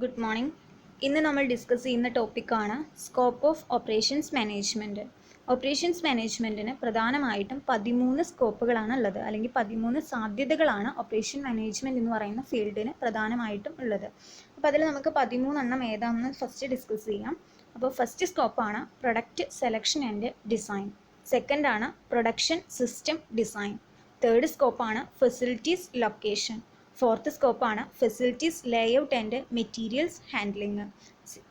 Good morning. ഇന്ന് നമ്മൾ discuss ചെയ്യുന്ന ടോപ്പിക്കാണ് scope of operations management. Operations മാനേജ്മെൻറ്റിന് പ്രധാനമായിട്ടും 13 സ്കോപ്പുകളാണ് ഉള്ളത്, അല്ലെങ്കിൽ 13 സാധ്യതകളാണ് ഓപ്പറേഷൻ മാനേജ്മെൻറ്റ് എന്ന് പറയുന്ന ഫീൽഡിന് പ്രധാനമായിട്ടും ഉള്ളത്. അപ്പോൾ അതിൽ നമുക്ക് 13 എണ്ണം ഏതാണെന്ന് ഫസ്റ്റ് ഡിസ്കസ് ചെയ്യാം. അപ്പോൾ ഫസ്റ്റ് സ്കോപ്പാണ് product selection and design. Second ആണ് പ്രൊഡക്ഷൻ സിസ്റ്റം ഡിസൈൻ. തേർഡ് സ്കോപ്പാണ് ഫെസിലിറ്റീസ് ലൊക്കേഷൻ. ഫോർത്ത് സ്കോപ്പാണ് facilities layout and materials handling.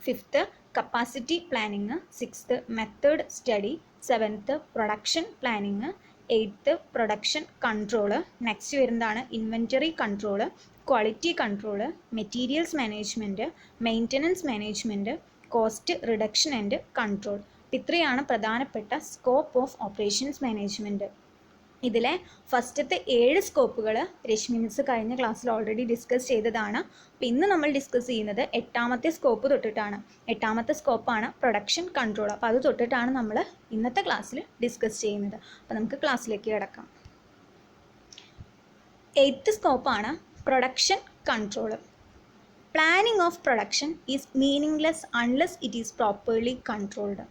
Fifth capacity planning. Sixth method study. Seventh production planning. Eighth production control. Next വരുന്നതാണ് inventory control, quality control, materials management, maintenance management, cost reduction and control. ഇത്രയാണ് പ്രധാനപ്പെട്ട scope of operations management. ഇതിലെ ഫസ്റ്റത്തെ 7 സ്കോപ്പുകൾ Rashmi miss കഴിഞ്ഞ ക്ലാസ്സിൽ already discuss ചെയ്തതാണ്. അപ്പോൾ ഇന്ന് നമ്മൾ ഡിസ്കസ് ചെയ്യുന്നത് 8ാമത്തെ സ്കോപ്പ് തൊട്ടിട്ടാണ്. 8ാമത്തെ സ്കോപ്പാണ് പ്രൊഡക്ഷൻ കൺട്രോൾ. അപ്പോൾ അത് തൊട്ടിട്ടാണ് നമ്മൾ ഇന്നത്തെ ക്ലാസ്സിൽ ഡിസ്കസ് ചെയ്യുന്നത്. അപ്പോൾ നമുക്ക് ക്ലാസ്സിലേക്ക് കിടക്കാം. 8th സ്കോപ്പാണ് production control. Planning of production is meaningless unless it is properly controlled.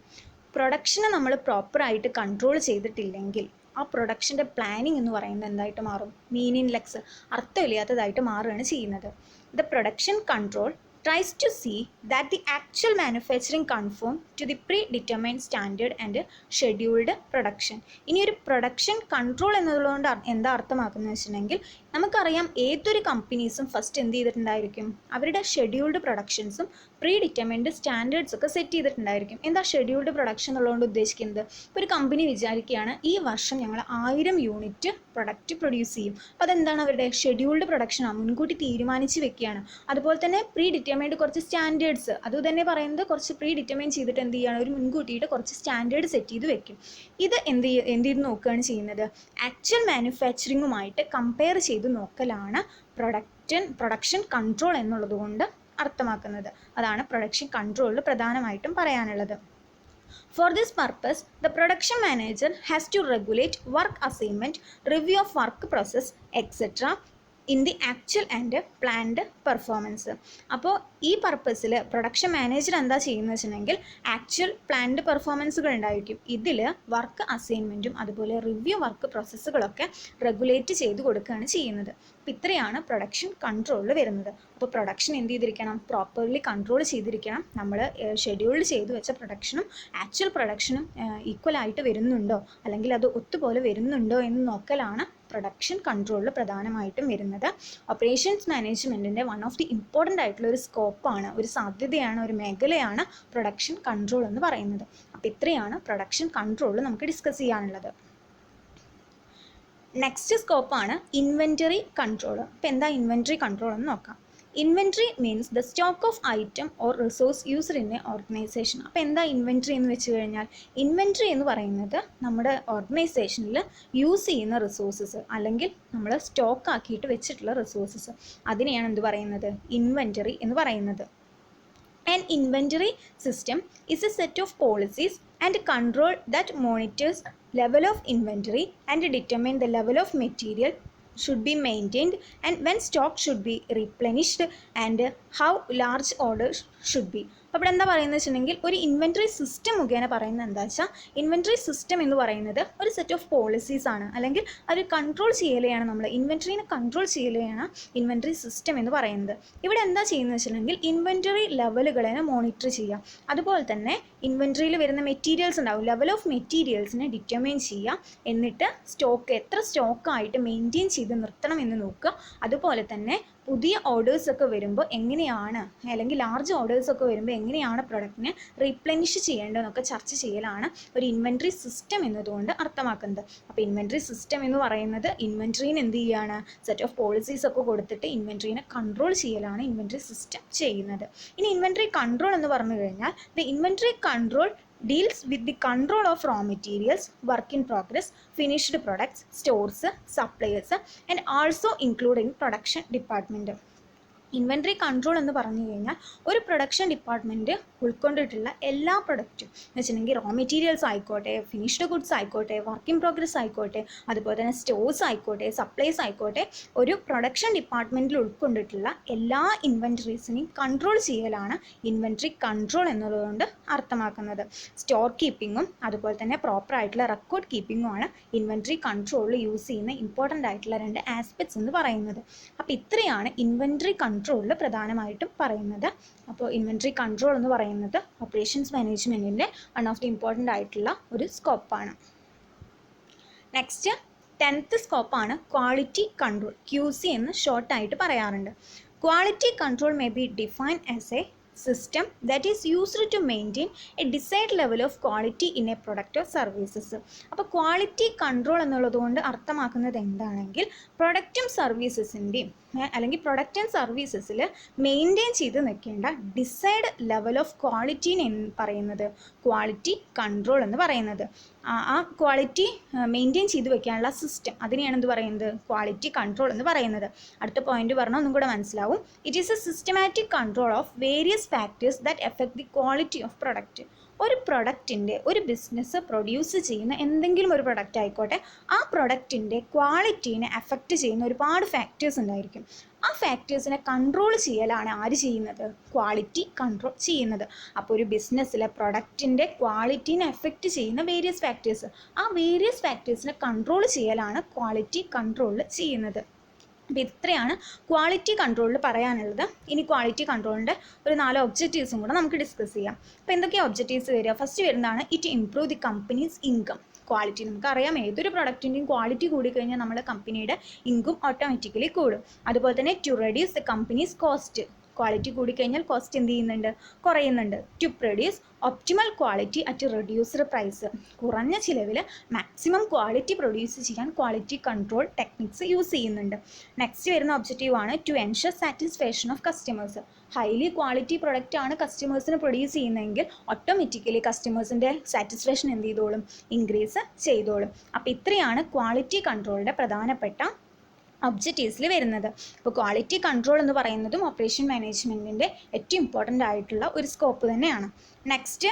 പ്രൊഡക്ഷനെ നമ്മൾ പ്രോപ്പറായിട്ട് കൺട്രോൾ ചെയ്തിട്ടില്ലെങ്കിൽ ആ പ്രൊഡക്ഷൻ്റെ പ്ലാനിങ് എന്ന് പറയുന്നത് എന്തായിട്ട് മാറും? മീനിങ്ലെസ്, അർത്ഥമില്ലാത്തതായിട്ട് മാറുകയാണ് ചെയ്യുന്നത്. The production control tries to see that the actual manufacturing conform to the pre-determined standard and scheduled production. ഇനി ഒരു പ്രൊഡക്ഷൻ കൺട്രോൾ എന്നതുകൊണ്ട് എന്താ അർത്ഥമാക്കുന്നത് വെച്ചിട്ടുണ്ടെങ്കിൽ, നമുക്കറിയാം ഏതൊരു കമ്പനീസും ഫസ്റ്റ് എന്ത് ചെയ്തിട്ടുണ്ടായിരിക്കും? അവരുടെ ഷെഡ്യൂൾഡ് പ്രൊഡക്ഷൻസും പ്രീ ഡിറ്റർമിൻഡ് സ്റ്റാൻഡേർഡ്സ് ഒക്കെ സെറ്റ് ചെയ്തിട്ടുണ്ടായിരിക്കും. എന്താ ഷെഡ്യൂൾഡ് പ്രൊഡക്ഷൻ എന്നുള്ളതുകൊണ്ട് ഉദ്ദേശിക്കുന്നത്? ഇപ്പോൾ ഒരു കമ്പനി വിചാരിക്കുകയാണ് ഈ വർഷം ഞങ്ങൾ 1000 യൂണിറ്റ് പ്രൊഡക്റ്റ് പ്രൊഡ്യൂസ് ചെയ്യും. അപ്പോൾ അതെന്താണ്? അവരുടെ ഷെഡ്യൂൾഡ് പ്രൊഡക്ഷനാണ്, മുൻകൂട്ടി തീരുമാനിച്ച് വെക്കുകയാണ്. അതുപോലെ തന്നെ പ്രീ ഡിറ്റർമൈൻഡ് കുറച്ച് സ്റ്റാൻഡേർഡ്സ്, അത് തന്നെ പറയുന്നത് കുറച്ച് പ്രീ ഡിറ്റർമൈൻ ചെയ്തിട്ട് എന്ത് ചെയ്യുകയാണ്? ഒരു മുൻകൂട്ടിയിട്ട് കുറച്ച് സ്റ്റാൻഡേർഡ് സെറ്റ് ചെയ്ത് വെക്കും. ഇത് എന്ത് ചെയ്ത് നോക്കുകയാണ് ചെയ്യുന്നത്? ആക്ച്വൽ മാനുഫാക്ചറിങ്ങുമായിട്ട് കമ്പയർ ചെയ്ത് നോക്കലാണ് പ്രൊഡക്ഷൻ കൺട്രോൾ എന്നുള്ളത് കൊണ്ട് അർത്ഥമാക്കുന്നത്. അതാണ് പ്രൊഡക്ഷൻ കൺട്രോളിൽ പ്രധാനമായിട്ടും പറയാനുള്ളത്. For this purpose, the production manager has to regulate work assignment, review of work process, etc. in the actual and planned performance. അപ്പോൾ ഈ പർപ്പസിൽ പ്രൊഡക്ഷൻ മാനേജർ എന്താ ചെയ്യുന്നത് വെച്ചിട്ടുണ്ടെങ്കിൽ ആക്ച്വൽ പ്ലാൻഡ് പെർഫോമൻസുകൾ ഉണ്ടായിരിക്കും. ഇതിൽ വർക്ക് അസൈൻമെൻറ്റും അതുപോലെ റിവ്യൂ വർക്ക് പ്രോസസ്സുകളൊക്കെ റെഗുലേറ്റ് ചെയ്ത് കൊടുക്കുകയാണ് ചെയ്യുന്നത്. അപ്പോൾ ഇത്രയാണ് പ്രൊഡക്ഷൻ കൺട്രോളിൽ വരുന്നത്. അപ്പോൾ പ്രൊഡക്ഷൻ എന്ത് ചെയ്തിരിക്കണം? പ്രോപ്പർലി കൺട്രോൾ ചെയ്തിരിക്കണം. നമ്മൾ ഷെഡ്യൂൾഡ് ചെയ്ത് വെച്ച പ്രൊഡക്ഷനും ആക്ച്വൽ പ്രൊഡക്ഷനും ഈക്വലായിട്ട് വരുന്നുണ്ടോ, അല്ലെങ്കിൽ അത് ഒത്തുപോലെ വരുന്നുണ്ടോ എന്ന് നോക്കലാണ് പ്രൊഡക്ഷൻ കൺട്രോളിൽ പ്രധാനമായിട്ടും വരുന്നത്. ഓപ്പറേഷൻസ് മാനേജ്മെൻറ്റിൻ്റെ വൺ ഓഫ് ദി ഇമ്പോർട്ടൻ്റ് ആയിട്ടുള്ള ഒരു സ്കോപ്പാണ്, ഒരു സാധ്യതയാണ്, ഒരു മേഖലയാണ് പ്രൊഡക്ഷൻ കൺട്രോൾ എന്ന് പറയുന്നത്. അപ്പോൾ ഇത്രയാണ് പ്രൊഡക്ഷൻ കൺട്രോളിൽ നമുക്ക് ഡിസ്കസ് ചെയ്യാനുള്ളത്. നെക്സ്റ്റ് സ്കോപ്പാണ് ഇൻവെൻറ്ററി കൺട്രോൾ. അപ്പോൾ എന്താ ഇൻവെൻറ്ററി കൺട്രോൾ എന്ന് നോക്കാം. Inventory means the stock of item or resource used in a organisation. അപ്പോൾ എന്താ ഇൻവെൻറ്ററി എന്ന് വെച്ച് കഴിഞ്ഞാൽ, ഇൻവെൻറ്ററി എന്ന് പറയുന്നത് നമ്മുടെ ഓർഗനൈസേഷനിൽ യൂസ് ചെയ്യുന്ന റിസോഴ്സസ്, അല്ലെങ്കിൽ നമ്മൾ സ്റ്റോക്ക് ആക്കിയിട്ട് വെച്ചിട്ടുള്ള റിസോഴ്സസ്, അതിനെയാണ് എന്ത് പറയുന്നത്? ഇൻവെൻറ്ററി എന്ന് പറയുന്നത്. An inventory system is a set of policies and control that monitors level of inventory and determine the level of material should be maintained and when stock should be replenished and how large orders should be. അപ്പോൾ ഇവിടെ എന്താ പറയുന്നത് വെച്ചിട്ടുണ്ടെങ്കിൽ, ഒരു inventory system മുഖേന പറയുന്നത് എന്താ വെച്ചാൽ, ഇൻവെൻറ്ററി സിസ്റ്റം എന്ന് പറയുന്നത് ഒരു സെറ്റ് ഓഫ് പോളിസീസ് ആണ്, അല്ലെങ്കിൽ അത് കൺട്രോൾ ചെയ്യലെയാണ്. നമ്മൾ ഇൻവെൻറ്ററിനെ കൺട്രോൾ ചെയ്യലെയാണ് ഇൻവെൻറ്ററി സിസ്റ്റം എന്ന് പറയുന്നത്. ഇവിടെ എന്താ ചെയ്യുന്നത് വെച്ചിട്ടുണ്ടെങ്കിൽ, ഇൻവെൻറ്ററി ലെവലുകളെ മോണിറ്റർ ചെയ്യുക. അതുപോലെ തന്നെ ഇൻവെൻറ്ററിയിൽ വരുന്ന മെറ്റീരിയൽസ് ഉണ്ടാവും, ലെവൽ ഓഫ് മെറ്റീരിയൽസിനെ ഡിറ്റർമൈൻ ചെയ്യുക. എന്നിട്ട് എത്ര സ്റ്റോക്കായിട്ട് മെയിൻറ്റെയിൻ ചെയ്ത് നിർത്തണം എന്ന് നോക്കുക. അതുപോലെ തന്നെ പുതിയ ഓർഡേഴ്സൊക്കെ വരുമ്പോൾ എങ്ങനെയാണ്, അല്ലെങ്കിൽ ലാർജ് ഓർഡേഴ്സൊക്കെ വരുമ്പോൾ എങ്ങനെയാണ് പ്രൊഡക്റ്റിനെ റീപ്ലെനിഷ് ചെയ്യേണ്ടതെന്നൊക്കെ ചർച്ച ചെയ്യലാണ് ഒരു ഇൻവെൻറ്ററി സിസ്റ്റം എന്നതുകൊണ്ട് അർത്ഥമാക്കുന്നത്. അപ്പോൾ ഇൻവെൻറ്ററി സിസ്റ്റം എന്ന് പറയുന്നത് ഇൻവെൻറ്ററിന് എന്ത് ചെയ്യുകയാണ്? സെറ്റ് ഓഫ് പോളിസീസ് ഒക്കെ കൊടുത്തിട്ട് ഇൻവെൻറ്ററിനെ കൺട്രോൾ ചെയ്യലാണ് ഇൻവെൻറ്ററി സിസ്റ്റം ചെയ്യുന്നത്. ഇനി ഇൻവെൻറ്ററി കൺട്രോൾ എന്ന് പറഞ്ഞു കഴിഞ്ഞാൽ, the inventory control deals with the control of raw materials, work in progress, finished products, stores, suppliers and also including production department. Inventory control എന്ന് പറഞ്ഞു കഴിഞ്ഞാൽ ഒരു പ്രൊഡക്ഷൻ ഡിപ്പാർട്ട്മെൻറ്റ് ഉൾക്കൊണ്ടിട്ടുള്ള എല്ലാ പ്രൊഡക്റ്റും എന്ന് വെച്ചിട്ടുണ്ടെങ്കിൽ റോ മെറ്റീരിയൽസ് ആയിക്കോട്ടെ, ഫിനിഷ്ഡ് ഗുഡ്സ് ആയിക്കോട്ടെ, വർക്ക് ഇൻ പ്രോഗ്രസ് ആയിക്കോട്ടെ, അതുപോലെ തന്നെ സ്റ്റോഴ്സ് ആയിക്കോട്ടെ, സപ്ലൈസ് ആയിക്കോട്ടെ, ഒരു പ്രൊഡക്ഷൻ ഡിപ്പാർട്ട്മെൻറ്റിൽ ഉൾക്കൊണ്ടിട്ടുള്ള എല്ലാ ഇൻവെൻട്രീസിനെയും കൺട്രോൾ ചെയ്യലാണ് ഇൻവെൻട്രി കൺട്രോൾ എന്നതുകൊണ്ട് അർത്ഥമാക്കുന്നത്. സ്റ്റോർ കീപ്പിങ്ങും അതുപോലെ തന്നെ പ്രോപ്പർ ആയിട്ടുള്ള റെക്കോർഡ് കീപ്പിങ്ങുമാണ് ഇൻവെൻട്രി കൺട്രോളിൽ യൂസ് ചെയ്യുന്ന ഇമ്പോർട്ടൻ്റ് ആയിട്ടുള്ള 2 ആസ്പെക്ട്സ് എന്ന് പറയുന്നത്. അപ്പോൾ ഇത്രയാണ് ഇൻവെൻട്രി കൺട്രോളിൽ പ്രധാനമായിട്ടും പറയുന്നത്. അപ്പോൾ ഇൻവെൻട്രി കൺട്രോൾ എന്ന് പറയുന്നത് ഓപ്പറേഷൻസ് മാനേജ്മെൻറ്റിൻ്റെ വൺ ഓഫ് ദി ഇമ്പോർട്ടൻ്റ് ആയിട്ടുള്ള ഒരു സ്കോപ്പാണ്. നെക്സ്റ്റ് 10th സ്കോപ്പാണ് ക്വാളിറ്റി കൺട്രോൾ. QC എന്ന് ഷോർട്ടായിട്ട് പറയാറുണ്ട്. Quality control may be defined as a system that is used to maintain a desired level of quality in a product or services. അപ്പോൾ quality control എന്നുള്ളത് കൊണ്ട് അർത്ഥമാക്കുന്നത് എന്താണെങ്കിൽ പ്രൊഡക്റ്റും സർവീസസിൻ്റെയും അല്ലെങ്കിൽ പ്രൊഡക്റ്റ് ആൻഡ് സർവീസസിൽ മെയിൻറ്റെയിൻ ചെയ്ത് നിൽക്കേണ്ട ഡിസൈഡ് ലെവൽ ഓഫ് ക്വാളിറ്റീനെ പറയുന്നത് quality control എന്ന് പറയുന്നത്. ആ ക്വാളിറ്റി മെയിൻറ്റെയിൻ ചെയ്ത് വെക്കാനുള്ള സിസ്റ്റം അതിനെയാണ് എന്ത് പറയുന്നത് ക്വാളിറ്റി കൺട്രോൾ എന്ന് പറയുന്നത്. അടുത്ത പോയിന്റ് പറഞ്ഞാൽ ഒന്നും കൂടെ മനസ്സിലാവും. It is A systematic control of various factors that effect the quality of product. ഒരു പ്രൊഡക്റ്റിൻ്റെ ഒരു ബിസിനസ് പ്രൊഡ്യൂസ് ചെയ്യുന്ന എന്തെങ്കിലും ഒരു പ്രൊഡക്റ്റ് ആയിക്കോട്ടെ, ആ പ്രൊഡക്റ്റിൻ്റെ ക്വാളിറ്റീനെ എഫക്റ്റ് ചെയ്യുന്ന ഒരുപാട് ഫാക്ടേഴ്സ് ഉണ്ടായിരിക്കും. ആ ഫാക്ടേഴ്സിനെ കൺട്രോൾ ചെയ്യലാണ് ആര് ചെയ്യുന്നത് ക്വാളിറ്റി കൺട്രോൾ ചെയ്യുന്നത്. അപ്പോൾ ഒരു ബിസിനസ്സിലെ പ്രൊഡക്റ്റിൻ്റെ ക്വാളിറ്റീനെ എഫക്റ്റ് ചെയ്യുന്ന വേരിയസ് ഫാക്ടേഴ്സ്, ആ വേരിയസ് ഫാക്ടേഴ്സിനെ കൺട്രോൾ ചെയ്യലാണ് ക്വാളിറ്റി കൺട്രോളിൽ ചെയ്യുന്നത്. അപ്പോൾ ഇത്രയാണ് ക്വാളിറ്റി കൺട്രോളിൽ പറയാനുള്ളത്. ഇനി ക്വാളിറ്റി കൺട്രോളിൻ്റെ ഒരു 4 ഒബ്ജക്റ്റീവ്സും കൂടെ നമുക്ക് ഡിസ്കസ് ചെയ്യാം. അപ്പോൾ എന്തൊക്കെയാണ് ഒബ്ജക്റ്റീവ്സ് വരിക? ഫസ്റ്റ് വരുന്നതാണ് it improve the companies income. Quality നമുക്കറിയാം, ഏതൊരു പ്രൊഡക്റ്റിൻ്റെയും ക്വാളിറ്റി കൂടിക്കഴിഞ്ഞാൽ നമ്മുടെ കമ്പനിയുടെ ഇൻകം ഓട്ടോമാറ്റിക്കലി കൂടും. അതുപോലെ തന്നെ to reduce the company's cost. Quality കൂടിക്കഴിഞ്ഞാൽ കോസ്റ്റ് എന്ത് ചെയ്യുന്നുണ്ട് കുറയുന്നുണ്ട്. To produce optimal quality at reduced price. കുറഞ്ഞ ചിലവിൽ മാക്സിമം ക്വാളിറ്റി പ്രൊഡ്യൂസ് ചെയ്യാൻ ക്വാളിറ്റി കൺട്രോൾ ടെക്നിക്സ് യൂസ് ചെയ്യുന്നുണ്ട്. നെക്സ്റ്റ് വരുന്ന ഒബ്ജക്റ്റീവാണ് to ensure satisfaction of customers. Highly quality product ആണ് കസ്റ്റമേഴ്സിന് പ്രൊഡ്യൂസ് ചെയ്യുന്നതെങ്കിൽ ഓട്ടോമാറ്റിക്കലി കസ്റ്റമേഴ്സിൻ്റെ സാറ്റിസ്ഫാക്ഷൻ എന്ത് ചെയ്തോളും ഇൻക്രീസ് ചെയ്തോളും. അപ്പോൾ ഇത്രയാണ് ക്വാളിറ്റി കൺട്രോളിൻ്റെ പ്രധാനപ്പെട്ട ഒബ്ജക്റ്റീവ്സിൽ വരുന്നത്. അപ്പോൾ ക്വാളിറ്റി കൺട്രോൾ എന്ന് പറയുന്നതും ഓപ്പറേഷൻ മാനേജ്മെൻറ്റിൻ്റെ ഏറ്റവും ഇമ്പോർട്ടൻ്റ് ആയിട്ടുള്ള ഒരു സ്കോപ്പ് തന്നെയാണ്. നെക്സ്റ്റ്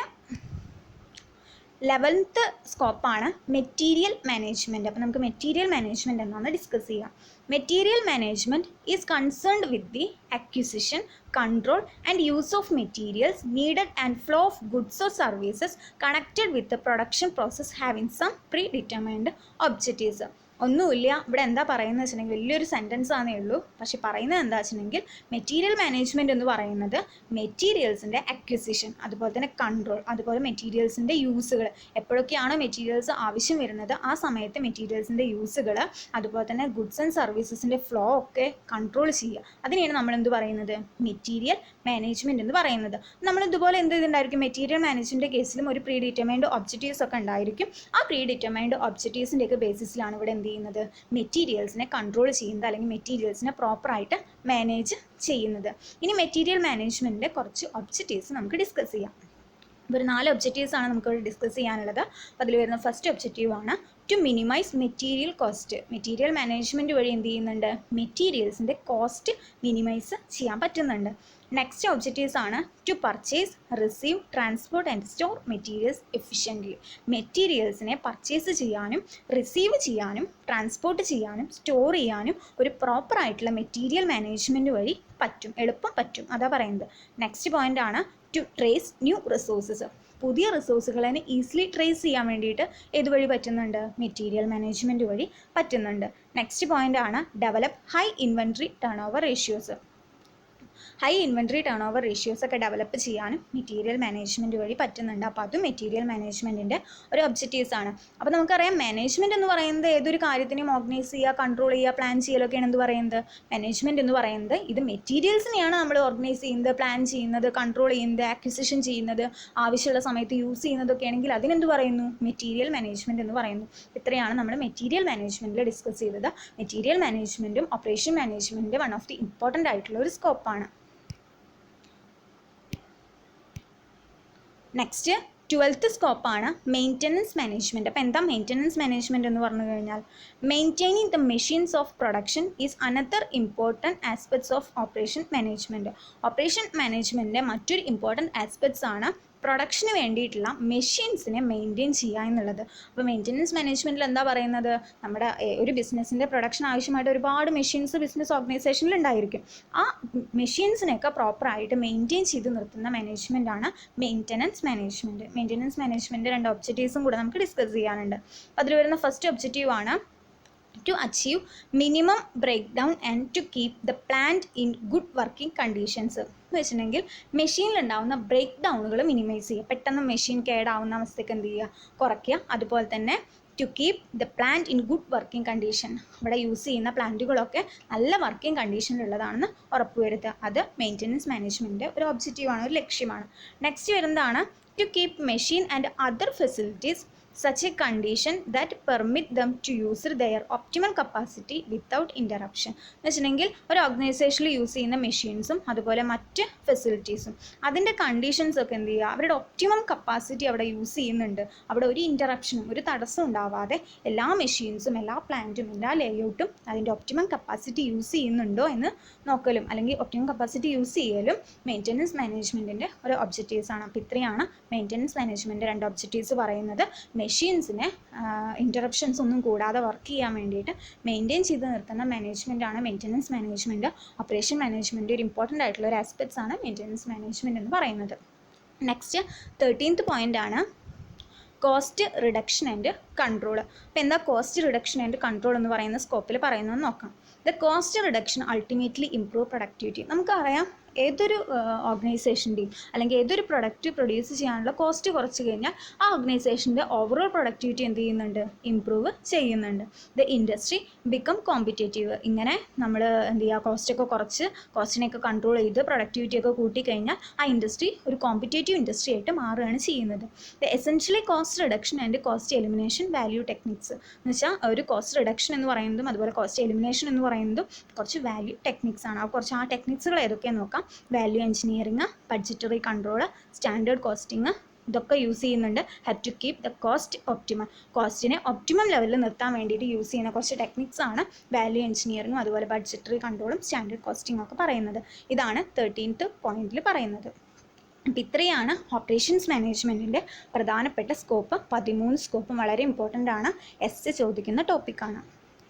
11th സ്കോപ്പാണ് മെറ്റീരിയൽ മാനേജ്മെൻറ്റ്. അപ്പോൾ നമുക്ക് മെറ്റീരിയൽ മാനേജ്മെൻറ്റ് എന്നാണ് ഡിസ്കസ് ചെയ്യാം. Material management is concerned with the acquisition, control and use of materials needed and flow of goods or services connected with the production process having some predetermined objectives. ഒന്നുമില്ല, ഇവിടെ എന്താ പറയുന്നത് വെച്ചിട്ടുണ്ടെങ്കിൽ വലിയൊരു sentence ആണേ ഉള്ളൂ, പക്ഷെ പറയുന്നത് എന്താ വെച്ചിട്ടുണ്ടെങ്കിൽ മെറ്റീരിയൽ മാനേജ്മെൻറ്റ് എന്ന് പറയുന്നത് മെറ്റീരിയൽസിൻ്റെ അക്വിസിഷൻ, അതുപോലെ തന്നെ കൺട്രോൾ, അതുപോലെ മെറ്റീരിയൽസിൻ്റെ യൂസുകൾ, എപ്പോഴൊക്കെയാണ് മെറ്റീരിയൽസ് ആവശ്യം വരുന്നത് ആ സമയത്ത് മെറ്റീരിയൽസിൻ്റെ യൂസുകൾ, അതുപോലെ തന്നെ ഗുഡ്സ് ആൻഡ് സർവീസസിൻ്റെ ഫ്ലോ ഒക്കെ കൺട്രോൾ ചെയ്യുക. അതിനെയാണ് നമ്മൾ എന്ത് പറയുന്നത് മെറ്റീരിയൽ മാനേജ്മെൻറ്റ് എന്ന് പറയുന്നത്. നമ്മൾ ഇതുപോലെ എന്ത് ഇതുണ്ടായിരിക്കും മെറ്റീരിയൽ മാനേജ്മെൻറ്റ് കേസിലും ഒരു പ്രീ ഡിറ്റർമൈൻഡ് ഒബ്ജക്റ്റീവ്സ് ഒക്കെ ഉണ്ടായിരിക്കും. ആ പ്രീ ഡിറ്റർമൈൻഡ് ഒബ്ജക്റ്റീവ്സിൻ്റെ ഒക്കെ ബേസിസിലാണ് ഇവിടെ എന്ത് ചെയ്യുന്നത് മെറ്റീരിയൽസിനെ കൺട്രോൾ ചെയ്യുന്നത് അല്ലെങ്കിൽ മെറ്റീരിയൽസിനെ പ്രോപ്പറായിട്ട് മാനേജ് ചെയ്യുന്നത്. ഇനി മെറ്റീരിയൽ മാനേജ്മെൻറ്റിൻ്റെ കുറച്ച് ഒബ്ജക്റ്റീവ്സ് നമുക്ക് ഡിസ്കസ് ചെയ്യാം. ഒരു 4 ഒബ്ജക്റ്റീവ്സ് ആണ് നമുക്ക് ഡിസ്കസ് ചെയ്യാനുള്ളത്. അപ്പോൾ അതിൽ വരുന്ന ഫസ്റ്റ് ഒബ്ജക്റ്റീവാണ് to minimise material cost. Material management വഴി എന്ത് ചെയ്യുന്നുണ്ട് മെറ്റീരിയൽസിൻ്റെ കോസ്റ്റ് മിനിമൈസ് ചെയ്യാൻ പറ്റുന്നുണ്ട്. നെക്സ്റ്റ് ഒബ്ജക്റ്റീവ്സ് ആണ് to purchase, receive, transport and store materials efficiently. മെറ്റീരിയൽസിനെ പർച്ചേസ് ചെയ്യാനും റിസീവ് ചെയ്യാനും ട്രാൻസ്പോർട്ട് ചെയ്യാനും സ്റ്റോർ ചെയ്യാനും ഒരു പ്രോപ്പറായിട്ടുള്ള മെറ്റീരിയൽ മാനേജ്മെൻറ്റ് വഴി പറ്റും, എളുപ്പം പറ്റും, അതാ പറയുന്നത്. നെക്സ്റ്റ് പോയിൻ്റ് ആണ് ടു ട്രേസ് ന്യൂ റിസോഴ്സസ്. പുതിയ റിസോഴ്സുകളെ ഈസിലി ട്രേസ് ചെയ്യാൻ വേണ്ടിയിട്ട് ഏതുവഴി പറ്റുന്നുണ്ട് മെറ്റീരിയൽ മാനേജ്മെൻറ്റ് വഴി പറ്റുന്നുണ്ട്. നെക്സ്റ്റ് പോയിൻ്റ് ആണ് develop high inventory turn over ratios. High inventory turn over ratios ഒക്കെ ഡെവലപ്പ് ചെയ്യാനും മെറ്റീരിയൽ മാനേജ്മെൻറ്റ് വഴി പറ്റുന്നുണ്ട്. അപ്പോൾ അതും മെറ്റീരിയൽ മാനേജ്മെൻറ്റിൻ്റെ ഒരു ഒബ്ജക്റ്റീവ്സ് ആണ്. അപ്പോൾ നമുക്കറിയാം മാനേജ്മെൻറ്റ് എന്ന് പറയുന്നത് ഏതൊരു കാര്യത്തിനെയും ഓർഗനൈസ് ചെയ്യുക, കൺട്രോൾ ചെയ്യുക, പ്ലാൻ ചെയ്യലൊക്കെയാണ് എന്ത് പറയുന്നത് മാനേജ്മെൻറ്റ് എന്ന് പറയുന്നത്. ഇത് മെറ്റീരിയൽസിനെയാണ് നമ്മൾ ഓർഗനൈസ് ചെയ്യുന്നത്, പ്ലാൻ ചെയ്യുന്നത്, കൺട്രോൾ ചെയ്യുന്നത്, അക്വിസിഷൻ ചെയ്യുന്നത്, ആവശ്യമുള്ള സമയത്ത് യൂസ് ചെയ്യുന്നതൊക്കെ ആണെങ്കിൽ അതിനെന്ത് പറയുന്നു മെറ്റീരിയൽ മാനേജ്മെൻറ്റ് എന്ന് പറയുന്നു. ഇത്രയാണ് നമ്മൾ മെറ്റീരിയൽ മാനേജ്മെൻറ്റിൽ ഡിസ്കസ് ചെയ്തത്. മെറ്റീരിയൽ മാനേജ്മെൻറ്റും operation management one of the important ആയിട്ടുള്ള ഒരു സ്കോപ്പാണ്. നെക്സ്റ്റ് ട്വൽത്ത് സ്കോപ്പാണ് മെയിൻ്റനൻസ് മാനേജ്മെൻറ്റ്. അപ്പോൾ എന്താ മെയിൻ്റനൻസ് മാനേജ്മെൻറ്റ് എന്ന് പറഞ്ഞു കഴിഞ്ഞാൽ, maintaining the machines of production is another important aspects of operation management. Operation മാനേജ്മെൻറ്റിൻ്റെ മറ്റൊരു ഇമ്പോർട്ടൻറ്റ് ആസ്പെക്ട്സ് ആണ് പ്രൊഡക്ഷന് വേണ്ടിയിട്ടുള്ള മെഷീൻസിനെ മെയിൻറ്റെയിൻ ചെയ്യുക എന്നുള്ളത്. അപ്പോൾ മെയിൻ്റനൻസ് മാനേജ്മെൻറ്റിൽ എന്താ പറയുന്നത്, നമ്മുടെ ഒരു ബിസിനസ്സിൻ്റെ പ്രൊഡക്ഷൻ ആവശ്യമായിട്ട് ഒരുപാട് മെഷീൻസ് ബിസിനസ് ഓർഗനൈസേഷനിൽ ഉണ്ടായിരിക്കും. ആ മെഷീൻസിനെയൊക്കെ പ്രോപ്പറായിട്ട് മെയിൻറ്റെയിൻ ചെയ്ത് നിർത്തുന്ന മാനേജ്മെൻറ്റാണ് മെയിൻ്റനൻസ് മാനേജ്മെൻറ്റ്. മെയിൻ്റനൻസ് മാനേജ്മെൻറ്റ് 2 ഒബ്ജക്റ്റീവ്സും കൂടെ നമുക്ക് ഡിസ്കസ് ചെയ്യാനുണ്ട്. അപ്പോൾ അതിൽ വരുന്ന ഫസ്റ്റ് ഒബ്ജക്റ്റീവ് ആണ് to achieve minimum breakdown and to keep the plant in good working conditions. എന്ന് വെച്ചിട്ടുണ്ടെങ്കിൽ മെഷീനിലുണ്ടാവുന്ന ബ്രേക്ക് ഡൗണുകൾ മിനിമൈസ് ചെയ്യുക, പെട്ടെന്ന് മെഷീൻ കേടാവുന്ന അവസ്ഥയ്ക്ക് എന്ത് ചെയ്യുക, കുറയ്ക്കുക. അതുപോലെ തന്നെ to keep the plant in good working condition, ഇവിടെ യൂസ് ചെയ്യുന്ന പ്ലാന്റുകളൊക്കെ നല്ല വർക്കിംഗ് കണ്ടീഷനിലുള്ളതാണെന്ന് ഉറപ്പുവരുത്തുക. അത് മെയിൻ്റനൻസ് മാനേജ്മെൻറ്റിൻ്റെ ഒരു ഒബ്ജക്റ്റീവാണ്, ഒരു ലക്ഷ്യമാണ്. നെക്സ്റ്റ് വരുന്നതാണ് to keep machine and other facilities such a condition that permit them to use their optimal capacity without interruption. എന്ന് വെച്ചിട്ടുണ്ടെങ്കിൽ ഒരു ഓർഗനൈസേഷനിൽ യൂസ് ചെയ്യുന്ന മെഷീൻസും അതുപോലെ മറ്റ് ഫെസിലിറ്റീസും അതിൻ്റെ കണ്ടീഷൻസ് ഒക്കെ എന്ത് ചെയ്യുക, അവരുടെ ഒപ്റ്റിമം കപ്പാസിറ്റി അവിടെ യൂസ് ചെയ്യുന്നുണ്ട്, അവിടെ ഒരു ഇൻ്ററപ്ഷനും ഒരു തടസ്സം ഉണ്ടാവാതെ എല്ലാ മെഷീൻസും എല്ലാ പ്ലാന്റും എല്ലാ ലേഔട്ടും അതിൻ്റെ ഒപ്റ്റിമം കപ്പാസിറ്റി യൂസ് ചെയ്യുന്നുണ്ടോ എന്ന് നോക്കലും അല്ലെങ്കിൽ ഒപ്റ്റിമം കപ്പാസിറ്റി യൂസ് ചെയ്യലും മെയിൻ്റനൻസ് മാനേജ്മെൻറ്റിൻ്റെ ഒരു ഒബ്ജക്റ്റീവ്സാണ്. അപ്പോൾ ഇത്രയാണ് മെയിൻ്റനൻസ് മാനേജ്മെൻറ്റ് 2 ഒബ്ജക്റ്റീവ്സ് പറയുന്നത്. മെഷീൻസിനെ ഇൻ്ററപ്ഷൻസ് ഒന്നും കൂടാതെ വർക്ക് ചെയ്യാൻ വേണ്ടിയിട്ട് മെയിൻറ്റെയിൻ ചെയ്ത് നിർത്തുന്ന മാനേജ്മെൻറ്റാണ് മെയിൻ്റനൻസ് മാനേജ്മെൻറ്റ്. ഓപ്പറേഷൻ മാനേജ്മെൻറ്റ് ഒരു ഇമ്പോർട്ടൻ്റ് ആയിട്ടുള്ള ഒരു ആസ്പെക്ട്സ് ആണ് മെയിൻ്റനൻസ് മാനേജ്മെൻറ്റ് എന്ന് പറയുന്നത്. നെക്സ്റ്റ് 13th പോയിൻ്റ് ആണ് കോസ്റ്റ് റിഡക്ഷൻ ആൻഡ് കൺട്രോൾ. അപ്പോൾ എന്താ കോസ്റ്റ് റിഡക്ഷൻ ആൻഡ് കൺട്രോൾ എന്ന് പറയുന്ന സ്കോപ്പിൽ പറയുന്നതെന്ന് നോക്കാം. The cost reduction ultimately improve productivity. നമുക്കറിയാം ഏതൊരു ഓർഗനൈസേഷൻ്റെയും അല്ലെങ്കിൽ ഏതൊരു പ്രൊഡക്റ്റ് പ്രൊഡ്യൂസ് ചെയ്യാനുള്ള കോസ്റ്റ് കുറച്ച് കഴിഞ്ഞാൽ ആ ഓർഗനൈസേഷൻ്റെ ഓവറോൾ പ്രൊഡക്ടിവിറ്റി എന്ത് ചെയ്യുന്നുണ്ട്, ഇംപ്രൂവ് ചെയ്യുന്നുണ്ട്. The industry become competitive. ഇങ്ങനെ നമ്മൾ എന്ത് ചെയ്യുക, കോസ്റ്റൊക്കെ കുറച്ച് കോസ്റ്റിനെയൊക്കെ കൺട്രോൾ ചെയ്ത് പ്രൊഡക്ടിവിറ്റിയൊക്കെ കൂട്ടിക്കഴിഞ്ഞാൽ ആ ഇൻഡസ്ട്രി ഒരു കോമ്പറ്റേറ്റീവ് ഇൻഡസ്ട്രി ആയിട്ട് മാറുകയാണ് ചെയ്യുന്നത്. The essentially cost reduction and cost elimination value techniques എന്ന് വെച്ചാൽ ഒരു കോസ്റ്റ് റിഡക്ഷൻ എന്ന് പറയുന്നതും അതുപോലെ കോസ്റ്റ് എലിമിനേഷൻ എന്ന് പറയുന്നതും കുറച്ച് വാല്യൂ ടെക്നിക്സ് ആണ്. കുറച്ച് ആ ടെക്നിക്സുകൾ ഏതൊക്കെയാണെന്ന് നോക്കാം. Value engineering, budgetary control, standard costing, ഇതൊക്കെ യൂസ് ചെയ്യുന്നുണ്ട്. Have to keep the cost optimum. കോസ്റ്റിനെ ഒപ്റ്റിമം ലെവലിൽ നിർത്താൻ വേണ്ടിയിട്ട് യൂസ് ചെയ്യുന്ന കുറച്ച് ടെക്നിക്സ് ആണ് വാല്യൂ എഞ്ചിനീയറിങ്ങും അതുപോലെ ബഡ്ജറ്ററി കൺട്രോളും സ്റ്റാൻഡേർഡ് കോസ്റ്റിംഗ് ഒക്കെ പറയുന്നത്. ഇതാണ് 13th പോയിന്റിൽ പറയുന്നത്. അപ്പോൾ ഇത്രയാണ് ഓപ്പറേഷൻസ് മാനേജ്മെൻറ്റിൻ്റെ പ്രധാനപ്പെട്ട സ്കോപ്പ്. 13 സ്കോപ്പും വളരെ ഇമ്പോർട്ടൻ്റ് ആണ്, എസ് ചോദിക്കുന്ന ടോപ്പിക്കാണ്.